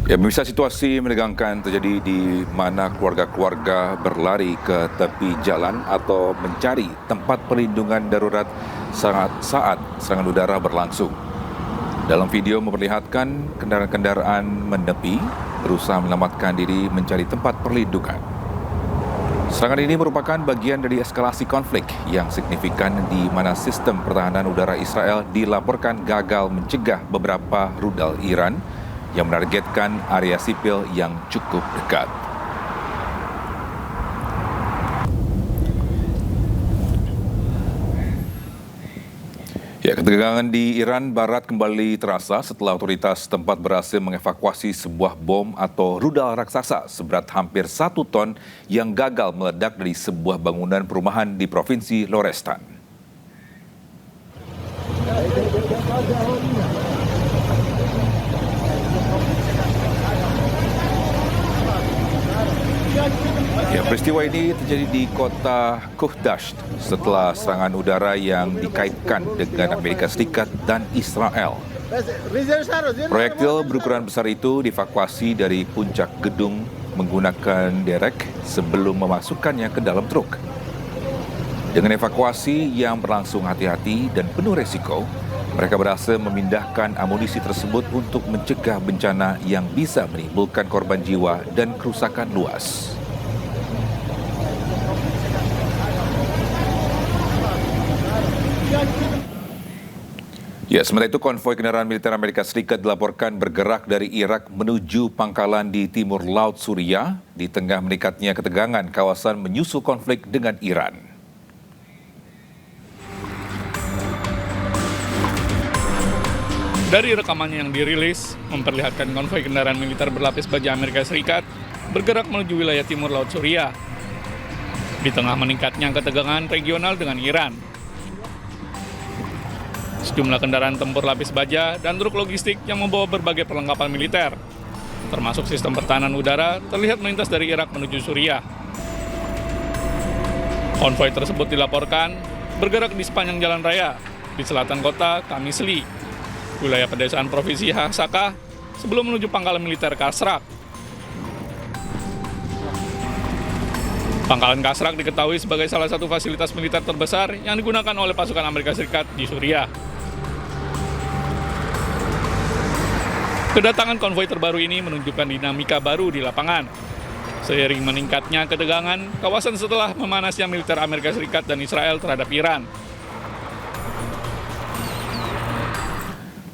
Ya, bisa situasi menegangkan terjadi di mana keluarga-keluarga berlari ke tepi jalan atau mencari tempat perlindungan darurat saat serangan udara berlangsung. Dalam video memperlihatkan kendaraan-kendaraan menepi berusaha menyelamatkan diri mencari tempat perlindungan. Serangan ini merupakan bagian dari eskalasi konflik yang signifikan di mana sistem pertahanan udara Israel dilaporkan gagal mencegah beberapa rudal Iran yang menargetkan area sipil yang cukup dekat. Ya, ketegangan di Iran Barat kembali terasa setelah otoritas tempat berhasil mengevakuasi sebuah bom atau rudal raksasa seberat hampir 1 ton yang gagal meledak dari sebuah bangunan perumahan di Provinsi Lorestan. Ya, peristiwa ini terjadi di kota Kuhdasht setelah serangan udara yang dikaitkan dengan Amerika Serikat dan Israel. Proyektil berukuran besar itu dievakuasi dari puncak gedung menggunakan derek sebelum memasukkannya ke dalam truk. Dengan evakuasi yang berlangsung hati-hati dan penuh resiko, mereka berhasil memindahkan amunisi tersebut untuk mencegah bencana yang bisa menimbulkan korban jiwa dan kerusakan luas. Ya, sementara itu konvoi kendaraan militer Amerika Serikat dilaporkan bergerak dari Irak menuju pangkalan di timur laut Suriah di tengah meningkatnya ketegangan kawasan menyusul konflik dengan Iran. Dari rekamannya yang dirilis, memperlihatkan konvoi kendaraan militer berlapis baja Amerika Serikat bergerak menuju wilayah timur laut Suriah di tengah meningkatnya ketegangan regional dengan Iran. Sejumlah kendaraan tempur lapis baja dan truk logistik yang membawa berbagai perlengkapan militer, termasuk sistem pertahanan udara, terlihat melintas dari Irak menuju Suriah. Konvoi tersebut dilaporkan bergerak di sepanjang jalan raya di selatan kota Qamisli, wilayah pedesaan Provinsi Hasakah, sebelum menuju pangkalan militer Kasrak. Pangkalan Kasrak diketahui sebagai salah satu fasilitas militer terbesar yang digunakan oleh pasukan Amerika Serikat di Suriah. Kedatangan konvoi terbaru ini menunjukkan dinamika baru di lapangan. Seiring meningkatnya ketegangan kawasan setelah memanasnya militer Amerika Serikat dan Israel terhadap Iran.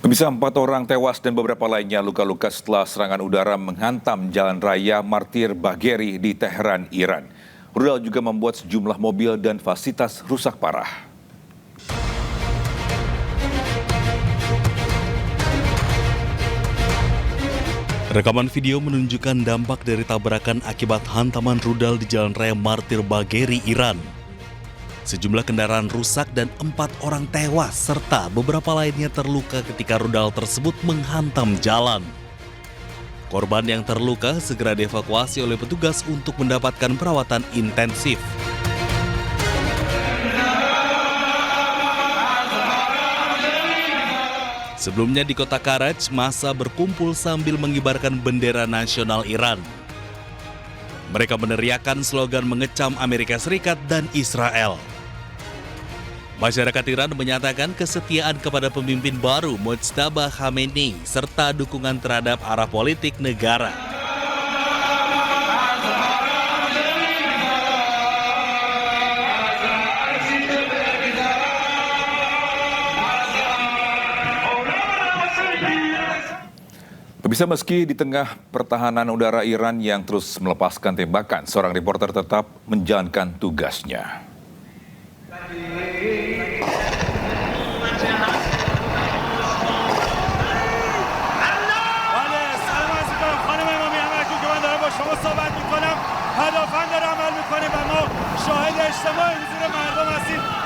Bisa 4 orang tewas dan beberapa lainnya luka-luka setelah serangan udara menghantam jalan raya Martir Bagheri di Teheran, Iran. Rudal juga membuat sejumlah mobil dan fasilitas rusak parah. Rekaman video menunjukkan dampak dari tabrakan akibat hantaman rudal di Jalan Raya Martir Bagheri, Iran. Sejumlah kendaraan rusak dan 4 orang tewas serta beberapa lainnya terluka ketika rudal tersebut menghantam jalan. Korban yang terluka segera dievakuasi oleh petugas untuk mendapatkan perawatan intensif. Sebelumnya di kota Karaj, massa berkumpul sambil mengibarkan bendera nasional Iran. Mereka meneriakkan slogan mengecam Amerika Serikat dan Israel. Masyarakat Iran menyatakan kesetiaan kepada pemimpin baru Mojtaba Khamenei serta dukungan terhadap arah politik negara. Pemirsa, meski di tengah pertahanan udara Iran yang terus melepaskan tembakan, seorang reporter tetap menjalankan tugasnya.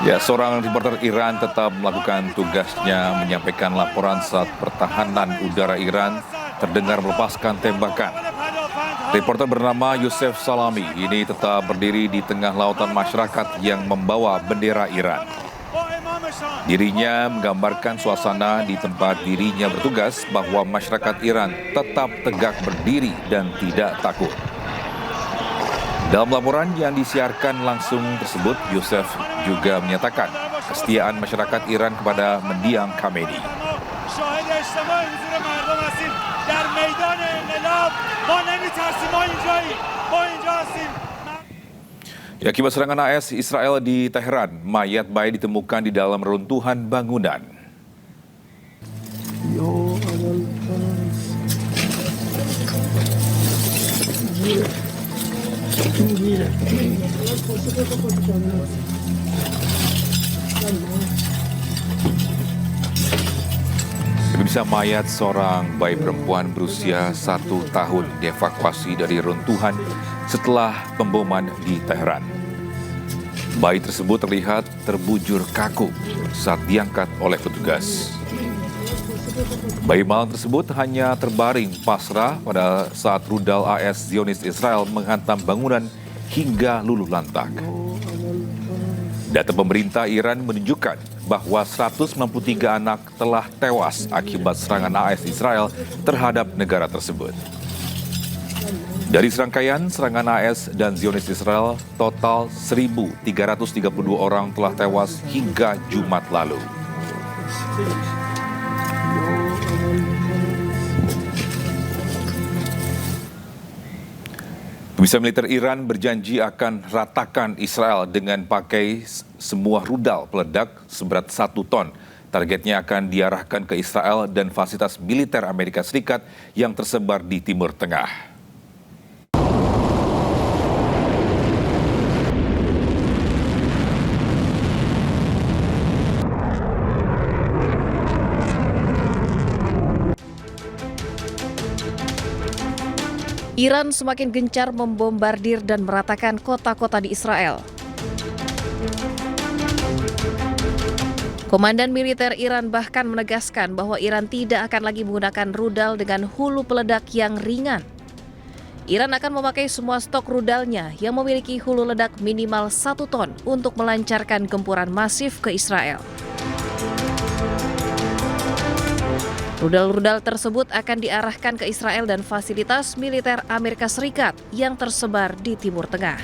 Ya, seorang reporter Iran tetap melakukan tugasnya menyampaikan laporan saat pertahanan udara Iran terdengar melepaskan tembakan. Reporter bernama Yusef Salami ini tetap berdiri di tengah lautan masyarakat yang membawa bendera Iran. Dirinya menggambarkan suasana di tempat dirinya bertugas bahwa masyarakat Iran tetap tegak berdiri dan tidak takut. Dalam laporan yang disiarkan langsung tersebut, Yosef juga menyatakan kesetiaan masyarakat Iran kepada mendiang Khamenei. Akibat serangan AS Israel di Teheran, mayat bayi ditemukan di dalam reruntuhan bangunan. Bisa mayat seorang bayi perempuan berusia 1 tahun dievakuasi dari runtuhan setelah pemboman di Teheran. Bayi tersebut terlihat terbujur kaku saat diangkat oleh petugas. Bayi malang tersebut hanya terbaring pasrah pada saat rudal AS Zionis Israel menghantam bangunan hingga luluh lantak. Data pemerintah Iran menunjukkan bahwa 193 anak telah tewas akibat serangan AS Israel terhadap negara tersebut. Dari serangkaian serangan AS dan Zionis Israel, total 1.332 orang telah tewas hingga Jumat lalu. Pemirsa, militer Iran berjanji akan ratakan Israel dengan pakai semua rudal peledak seberat 1 ton. Targetnya akan diarahkan ke Israel dan fasilitas militer Amerika Serikat yang tersebar di Timur Tengah. Iran semakin gencar membombardir dan meratakan kota-kota di Israel. Komandan militer Iran bahkan menegaskan bahwa Iran tidak akan lagi menggunakan rudal dengan hulu peledak yang ringan. Iran akan memakai semua stok rudalnya yang memiliki hulu ledak minimal 1 ton untuk melancarkan gempuran masif ke Israel. Rudal-rudal tersebut akan diarahkan ke Israel dan fasilitas militer Amerika Serikat yang tersebar di Timur Tengah.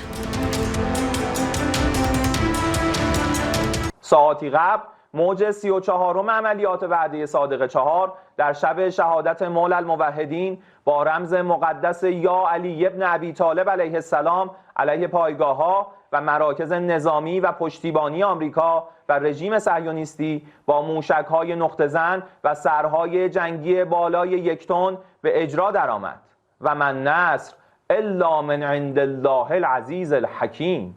ساعتی قبل موج 34 عملیات وعده صادق 4 در شب شهادت مولا الموحدین با رمز مقدس یا علی ابن ابی طالب علیه السلام علیه پایگاه‌ها و مراکز نظامی و پشتیبانی آمریکا و رژیم صهیونیستی با موشک‌های نقطه‌زن و سرهای جنگی بالای 1 تن به اجرا درآمد و من نصر الا من عند الله العزیز الحکیم.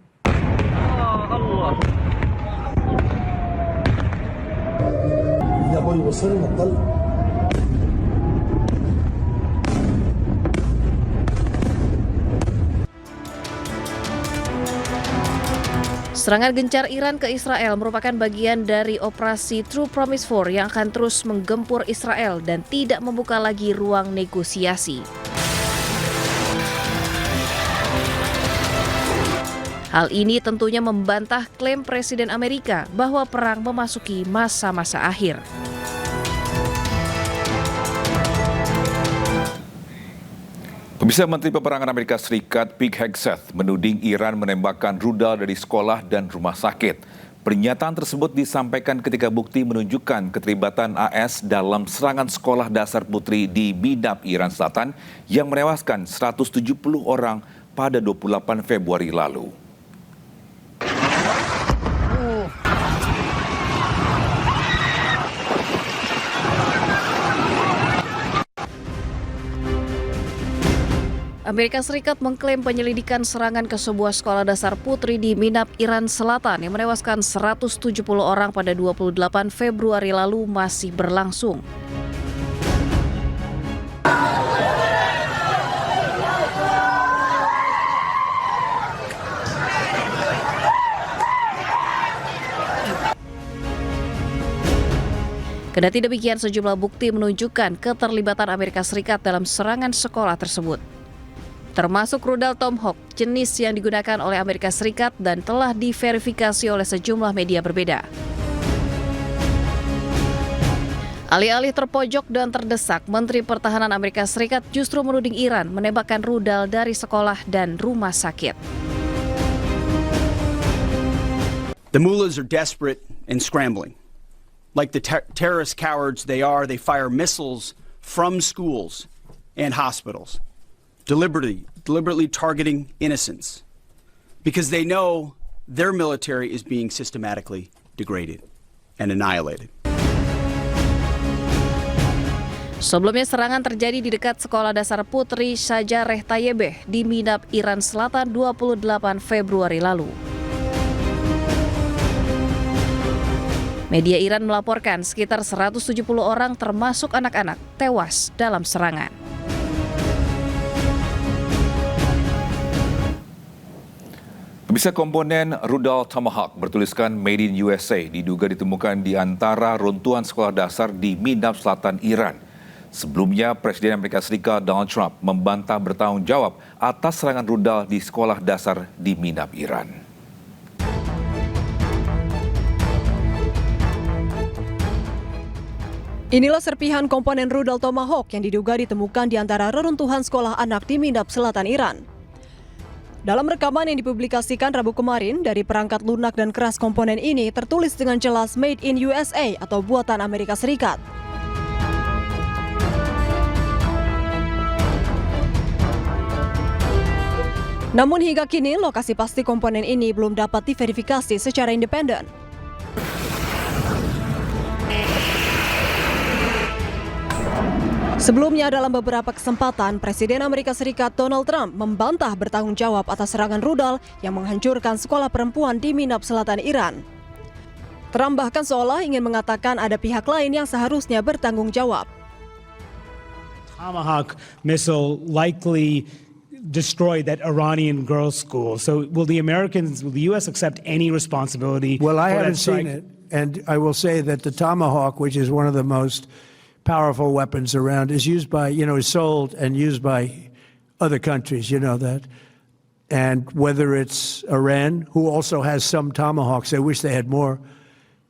الله يا ابوي وصلنا الطلق. Serangan gencar Iran ke Israel merupakan bagian dari operasi True Promise 4 yang akan terus menggempur Israel dan tidak membuka lagi ruang negosiasi. Hal ini tentunya membantah klaim Presiden Amerika bahwa perang memasuki masa-masa akhir. Pemirsa, Menteri Peperangan Amerika Serikat Pete Hegseth menuding Iran menembakkan rudal dari sekolah dan rumah sakit. Pernyataan tersebut disampaikan ketika bukti menunjukkan keterlibatan AS dalam serangan sekolah dasar putri di Midab, Iran Selatan yang menewaskan 170 orang pada 28 Februari lalu. Amerika Serikat mengklaim penyelidikan serangan ke sebuah sekolah dasar putri di Midab, Iran Selatan yang menewaskan 170 orang pada 28 Februari lalu masih berlangsung. Kendati demikian, sejumlah bukti menunjukkan keterlibatan Amerika Serikat dalam serangan sekolah tersebut, termasuk rudal Tomahawk, jenis yang digunakan oleh Amerika Serikat dan telah diverifikasi oleh sejumlah media berbeda. Alih-alih terpojok dan terdesak, Menteri Pertahanan Amerika Serikat justru menuding Iran menembakkan rudal dari sekolah dan rumah sakit. The mullahs are desperate and scrambling. Like the terrorist cowards they are, they fire missiles from schools and hospitals, deliberately targeting innocents, because they know their military is being systematically degraded and annihilated. Sebelumnya serangan terjadi di dekat Sekolah Dasar Putri Shajareh Tayyibeh di Minab, Iran Selatan 28 Februari lalu. Media Iran melaporkan sekitar 170 orang termasuk anak-anak tewas dalam serangan. Pemirsa, komponen rudal Tomahawk bertuliskan Made in USA diduga ditemukan di antara runtuhan sekolah dasar di Minab Selatan Iran. Sebelumnya, Presiden Amerika Serikat Donald Trump membantah bertanggung jawab atas serangan rudal di sekolah dasar di Minab, Iran. Inilah serpihan komponen rudal Tomahawk yang diduga ditemukan di antara reruntuhan sekolah anak di Minab, Selatan Iran. Dalam rekaman yang dipublikasikan Rabu kemarin dari perangkat lunak dan keras komponen ini tertulis dengan jelas Made in USA atau buatan Amerika Serikat. Namun hingga kini lokasi pasti komponen ini belum dapat diverifikasi secara independen. Sebelumnya dalam beberapa kesempatan, Presiden Amerika Serikat Donald Trump membantah bertanggung jawab atas serangan rudal yang menghancurkan sekolah perempuan di Minab, Selatan Iran. Trump bahkan seolah ingin mengatakan ada pihak lain yang seharusnya bertanggung jawab. Tomahawk missile likely destroyed that Iranian girls' school. So will the U.S. accept any responsibility? Well, I for haven't that strike? seen it. And I will say that the Tomahawk, which is one of the most powerful weapons around, is used by, is sold and used by other countries, you know that. And whether it's Iran, who also has some Tomahawks, I wish they had more.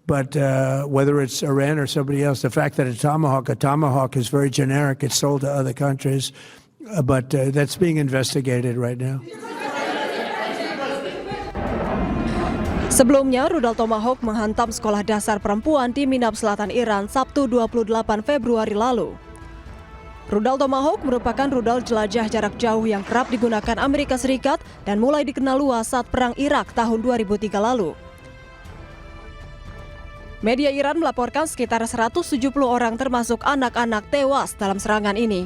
But whether it's Iran or somebody else, the fact that a Tomahawk is very generic, it's sold to other countries. But that's being investigated right now. Sebelumnya, rudal Tomahawk menghantam sekolah dasar perempuan di Minab, Selatan Iran Sabtu 28 Februari lalu. Rudal Tomahawk merupakan rudal jelajah jarak jauh yang kerap digunakan Amerika Serikat dan mulai dikenal luas saat Perang Irak tahun 2003 lalu. Media Iran melaporkan sekitar 170 orang termasuk anak-anak tewas dalam serangan ini.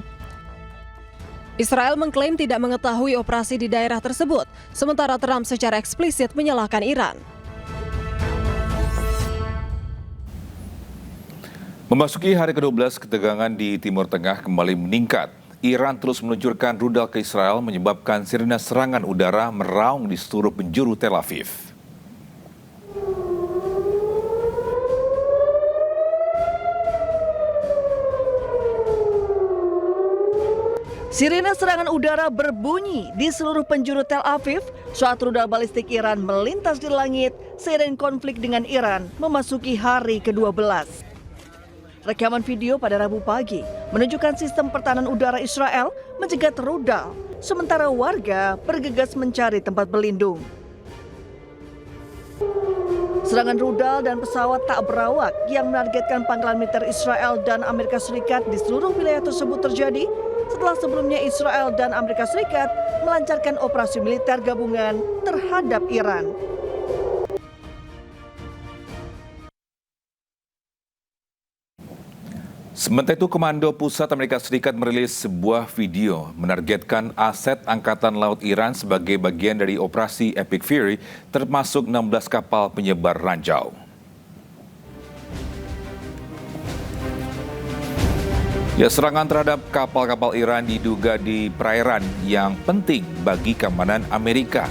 Israel mengklaim tidak mengetahui operasi di daerah tersebut, sementara Trump secara eksplisit menyalahkan Iran. Memasuki hari ke-12, ketegangan di Timur Tengah kembali meningkat. Iran terus meluncurkan rudal ke Israel menyebabkan sirine serangan udara meraung di seluruh penjuru Tel Aviv. Sirine serangan udara berbunyi di seluruh penjuru Tel Aviv saat rudal balistik Iran melintas di langit seiring konflik dengan Iran memasuki hari ke-12. Rekaman video pada Rabu pagi menunjukkan sistem pertahanan udara Israel mencegat rudal, sementara warga bergegas mencari tempat berlindung. Serangan rudal dan pesawat tak berawak yang menargetkan pangkalan militer Israel dan Amerika Serikat di seluruh wilayah tersebut terjadi setelah sebelumnya Israel dan Amerika Serikat melancarkan operasi militer gabungan terhadap Iran. Sementara itu, Komando Pusat Amerika Serikat merilis sebuah video menargetkan aset Angkatan Laut Iran sebagai bagian dari operasi Epic Fury, termasuk 16 kapal penyebar ranjau. Ya, serangan terhadap kapal-kapal Iran diduga di perairan yang penting bagi keamanan Amerika.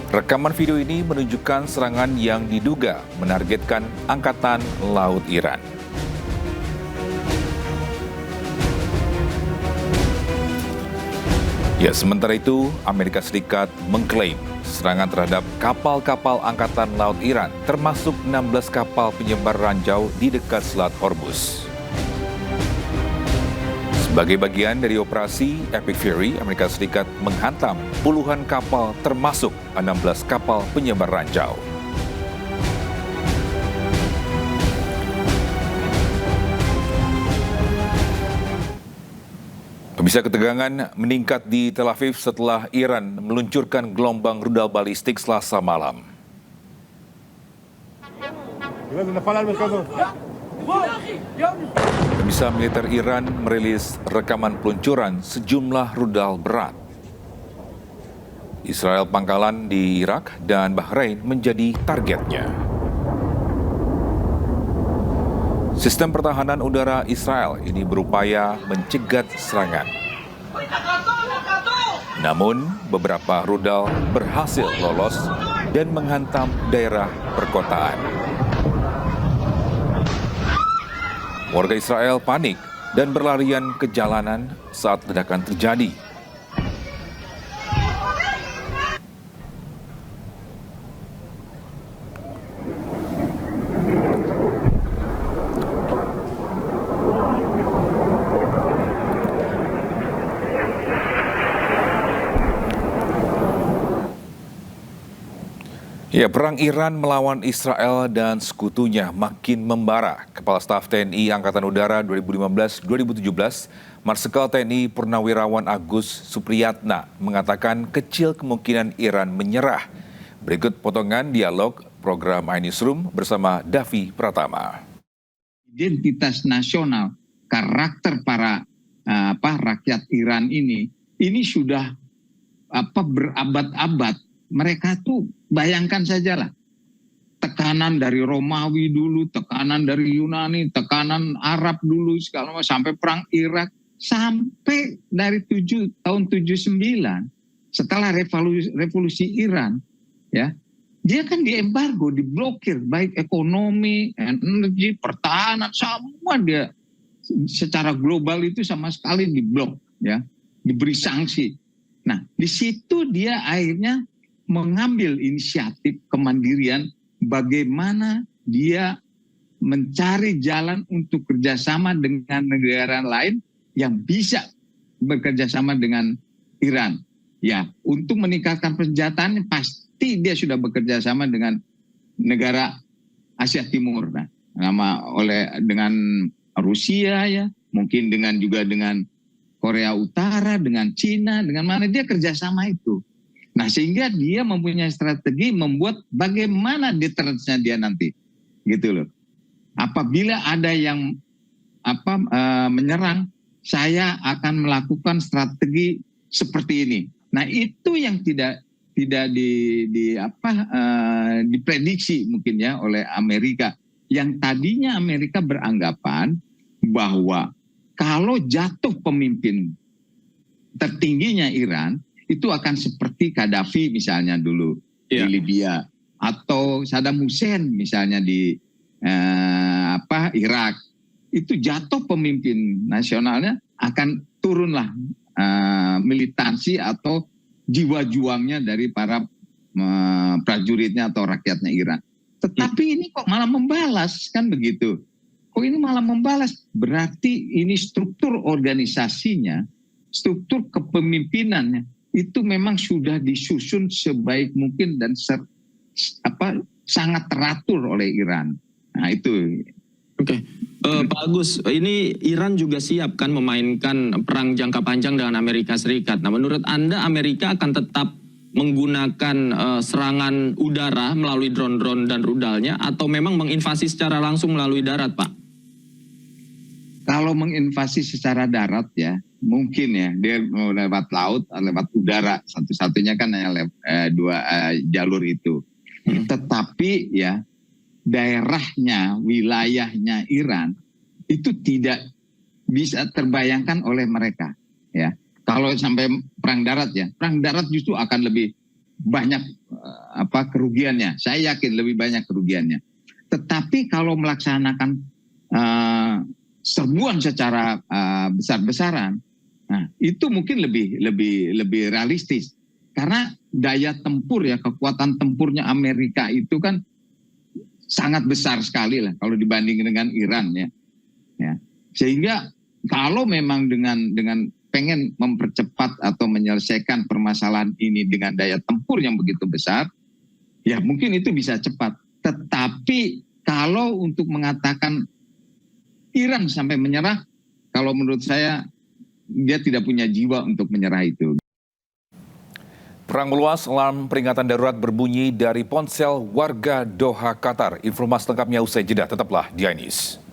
Rekaman video ini menunjukkan serangan yang diduga menargetkan Angkatan Laut Iran. Ya, sementara itu Amerika Serikat mengklaim serangan terhadap kapal-kapal Angkatan Laut Iran, termasuk 16 kapal penyebar ranjau di dekat Selat Hormuz. Sebagai bagian dari operasi Epic Fury, Amerika Serikat menghantam puluhan kapal termasuk 16 kapal penyebar ranjau. Pemirsa, ketegangan meningkat di Tel Aviv setelah Iran meluncurkan gelombang rudal balistik Selasa malam. Pemirsa, militer Iran merilis rekaman peluncuran sejumlah rudal berat. Israel pangkalan di Irak dan Bahrain menjadi targetnya. Sistem pertahanan udara Israel ini berupaya mencegat serangan. Namun, beberapa rudal berhasil lolos dan menghantam daerah perkotaan. Warga Israel panik dan berlarian ke jalanan saat ledakan terjadi. Ya, perang Iran melawan Israel dan sekutunya makin membara. Kepala Staf TNI Angkatan Udara 2015-2017, Marsikal TNI Purnawirawan Agus Supriyatna mengatakan kecil kemungkinan Iran menyerah. Berikut potongan dialog program iNewsroom bersama Davi Pratama. Identitas nasional, karakter para rakyat Iran ini sudah berabad-abad. Mereka tuh bayangkan sajalah, tekanan dari Romawi dulu, tekanan dari Yunani, tekanan Arab dulu, segala macam, sampai perang Irak, sampai dari tahun 79 setelah revolusi Iran, ya, dia kan diembargo, diblokir, baik ekonomi, energi, pertahanan, semua dia secara global itu sama sekali diblok, ya, diberi sanksi. Nah, di situ dia akhirnya mengambil inisiatif kemandirian bagaimana dia mencari jalan untuk kerjasama dengan negara lain yang bisa bekerjasama dengan Iran. Ya, untuk meningkatkan persenjataan pasti dia sudah bekerjasama dengan negara Asia Timur, dengan Rusia, ya, mungkin juga dengan Korea Utara, dengan Cina, dengan mana dia kerjasama itu. Nah, sehingga dia mempunyai strategi membuat bagaimana deterrence-nya dia nanti, gitu loh. Apabila ada yang menyerang, saya akan melakukan strategi seperti ini. Nah, itu yang tidak diprediksi mungkin ya oleh Amerika. Yang tadinya Amerika beranggapan bahwa kalau jatuh pemimpin tertingginya Iran, itu akan seperti Gaddafi misalnya dulu di Libya, atau Saddam Hussein misalnya di Irak. Itu jatuh pemimpin nasionalnya, akan turunlah militansi atau jiwa juangnya dari para prajuritnya atau rakyatnya Iran. Tetapi ini kok malah membalas, kan begitu. Kok ini malah membalas? Berarti ini struktur organisasinya, struktur kepemimpinannya itu memang sudah disusun sebaik mungkin dan sangat teratur oleh Iran. Nah, itu. Oke. Pak Agus, ini Iran juga siap kan memainkan perang jangka panjang dengan Amerika Serikat. Nah, menurut Anda Amerika akan tetap menggunakan serangan udara melalui drone-drone dan rudalnya, atau memang menginvasi secara langsung melalui darat, Pak? Kalau menginvasi secara darat ya, mungkin ya, dia mau lewat laut, lewat udara, satu-satunya kan hanya dua jalur itu. Tetapi ya, daerahnya, wilayahnya Iran itu tidak bisa terbayangkan oleh mereka. Ya, kalau sampai perang darat ya, perang darat justru akan lebih banyak kerugiannya. Saya yakin lebih banyak kerugiannya. Tetapi kalau melaksanakan serbuan secara besar-besaran, nah itu mungkin lebih realistis, karena daya tempur ya, kekuatan tempurnya Amerika itu kan sangat besar sekali lah kalau dibanding dengan Iran ya. Sehingga kalau memang dengan pengen mempercepat atau menyelesaikan permasalahan ini dengan daya tempur yang begitu besar, ya mungkin itu bisa cepat. Tetapi kalau untuk mengatakan Iran sampai menyerah, kalau menurut saya dia tidak punya jiwa untuk menyerah itu. Perang meluas, alarm peringatan darurat berbunyi dari ponsel warga Doha, Qatar. Informasi lengkapnya usai jeda, tetaplah di iNews.